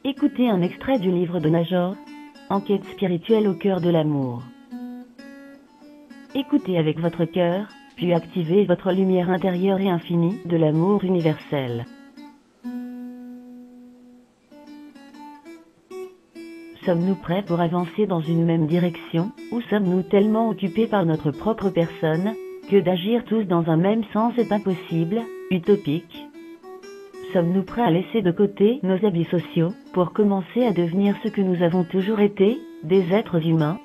Écoutez un extrait du livre de Najor, Enquête spirituelle au cœur de l'amour. Écoutez avec votre cœur, puis activez votre lumière intérieure et infinie de l'amour universel. Sommes-nous prêts pour avancer dans une même direction, ou sommes-nous tellement occupés par notre propre personne, que d'agir tous dans un même sens est impossible, utopique? Sommes-nous prêts à laisser de côté nos habits sociaux, pour commencer à devenir ce que nous avons toujours été, des êtres humains?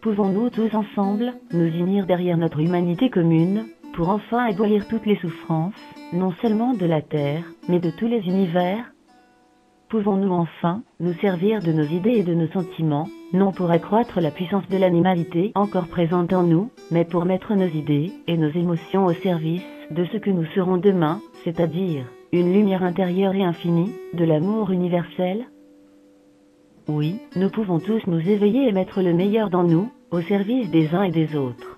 Pouvons-nous tous ensemble, nous unir derrière notre humanité commune, pour enfin abolir toutes les souffrances, non seulement de la Terre, mais de tous les univers? Pouvons-nous enfin, nous servir de nos idées et de nos sentiments, non pour accroître la puissance de l'animalité encore présente en nous, mais pour mettre nos idées et nos émotions au service de ce que nous serons demain, c'est-à-dire une lumière intérieure et infinie, de l'amour universel? Oui, nous pouvons tous nous éveiller et mettre le meilleur dans nous, au service des uns et des autres.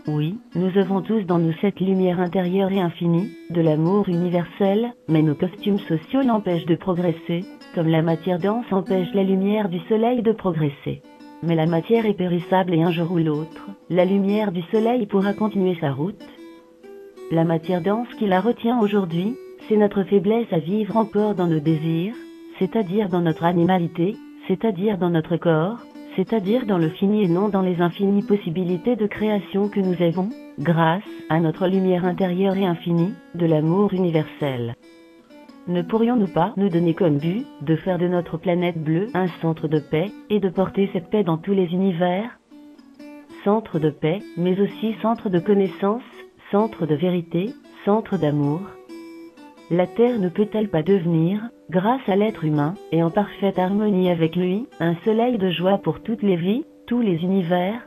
Oui, nous avons tous dans nous cette lumière intérieure et infinie, de l'amour universel, mais nos costumes sociaux l'empêchent de progresser, comme la matière dense empêche la lumière du soleil de progresser. Mais la matière est périssable et un jour ou l'autre, la lumière du soleil pourra continuer sa route. La matière dense qui la retient aujourd'hui, c'est notre faiblesse à vivre encore dans nos désirs, c'est-à-dire dans notre animalité, c'est-à-dire dans notre corps, c'est-à-dire dans le fini et non dans les infinies possibilités de création que nous avons, grâce à notre lumière intérieure et infinie, de l'amour universel. Ne pourrions-nous pas nous donner comme but de faire de notre planète bleue un centre de paix, et de porter cette paix dans tous les univers? Centre de paix, mais aussi centre de connaissance, centre de vérité, centre d'amour. La Terre ne peut-elle pas devenir, grâce à l'être humain, et en parfaite harmonie avec lui, un soleil de joie pour toutes les vies, tous les univers?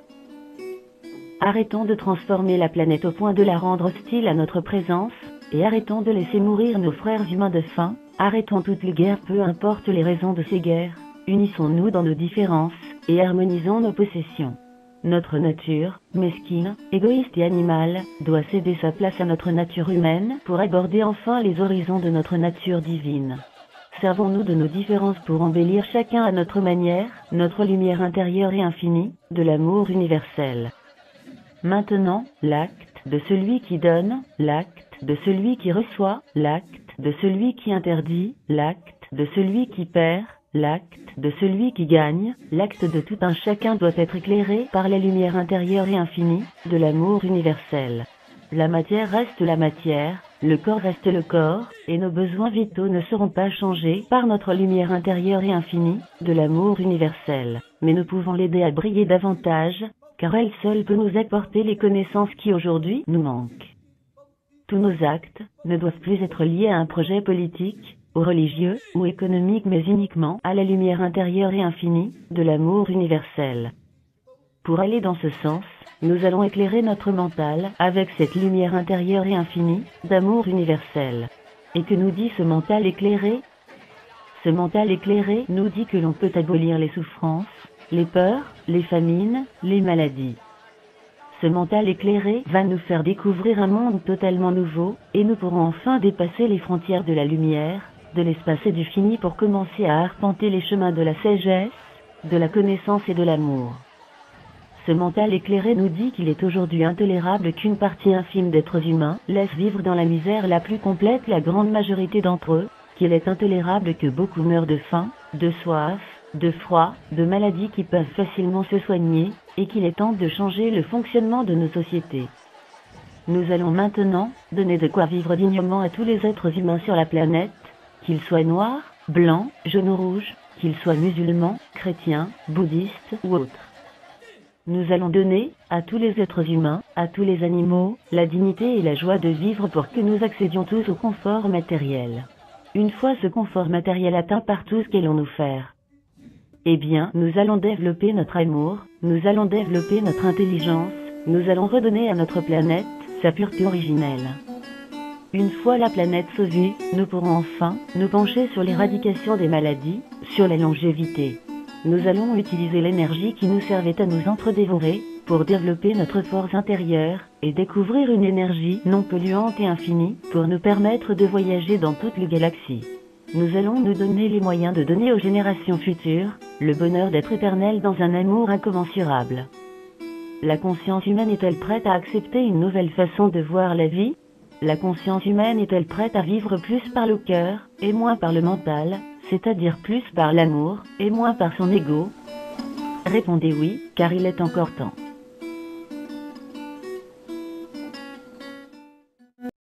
Arrêtons de transformer la planète au point de la rendre hostile à notre présence, et arrêtons de laisser mourir nos frères humains de faim, arrêtons toutes les guerres peu importe les raisons de ces guerres, unissons-nous dans nos différences, et harmonisons nos possessions. Notre nature, mesquine, égoïste et animale, doit céder sa place à notre nature humaine pour aborder enfin les horizons de notre nature divine. Servons-nous de nos différences pour embellir chacun à notre manière, notre lumière intérieure et infinie, de l'amour universel. Maintenant, l'acte de celui qui donne, l'acte de celui qui reçoit, l'acte de celui qui interdit, l'acte de celui qui perd, l'acte de celui qui gagne, l'acte de tout un chacun doit être éclairé par la lumière intérieure et infinie, de l'amour universel. La matière reste la matière, le corps reste le corps, et nos besoins vitaux ne seront pas changés par notre lumière intérieure et infinie, de l'amour universel. Mais nous pouvons l'aider à briller davantage, car elle seule peut nous apporter les connaissances qui aujourd'hui nous manquent. Tous nos actes ne doivent plus être liés à un projet politique, ou religieux, ou économique, mais uniquement à la lumière intérieure et infinie, de l'amour universel. Pour aller dans ce sens, nous allons éclairer notre mental avec cette lumière intérieure et infinie, d'amour universel. Et que nous dit ce mental éclairé? Ce mental éclairé nous dit que l'on peut abolir les souffrances, les peurs, les famines, les maladies. Ce mental éclairé va nous faire découvrir un monde totalement nouveau, et nous pourrons enfin dépasser les frontières de la lumière, de l'espace et du fini pour commencer à arpenter les chemins de la sagesse, de la connaissance et de l'amour. Ce mental éclairé nous dit qu'il est aujourd'hui intolérable qu'une partie infime d'êtres humains laisse vivre dans la misère la plus complète la grande majorité d'entre eux, qu'il est intolérable que beaucoup meurent de faim, de soif, de froid, de maladies qui peuvent facilement se soigner, et qu'il est temps de changer le fonctionnement de nos sociétés. Nous allons maintenant donner de quoi vivre dignement à tous les êtres humains sur la planète, qu'ils soient noirs, blancs, jaunes ou rouges, qu'ils soient musulmans, chrétiens, bouddhistes ou autres. Nous allons donner, à tous les êtres humains, à tous les animaux, la dignité et la joie de vivre pour que nous accédions tous au confort matériel. Une fois ce confort matériel atteint par tous, qu'allons-nous faire? Eh bien, nous allons développer notre amour, nous allons développer notre intelligence, nous allons redonner à notre planète sa pureté originelle. Une fois la planète sauvée, nous pourrons enfin nous pencher sur l'éradication des maladies, sur la longévité. Nous allons utiliser l'énergie qui nous servait à nous entre-dévorer pour développer notre force intérieure et découvrir une énergie non polluante et infinie pour nous permettre de voyager dans toutes les galaxies. nous allons nous donner les moyens de donner aux générations futures le bonheur d'être éternel dans un amour incommensurable. La conscience humaine est-elle prête à accepter une nouvelle façon de voir la vie? La conscience humaine est-elle prête à vivre plus par le cœur, et moins par le mental, c'est-à-dire plus par l'amour, et moins par son ego? Répondez oui, car il est encore temps.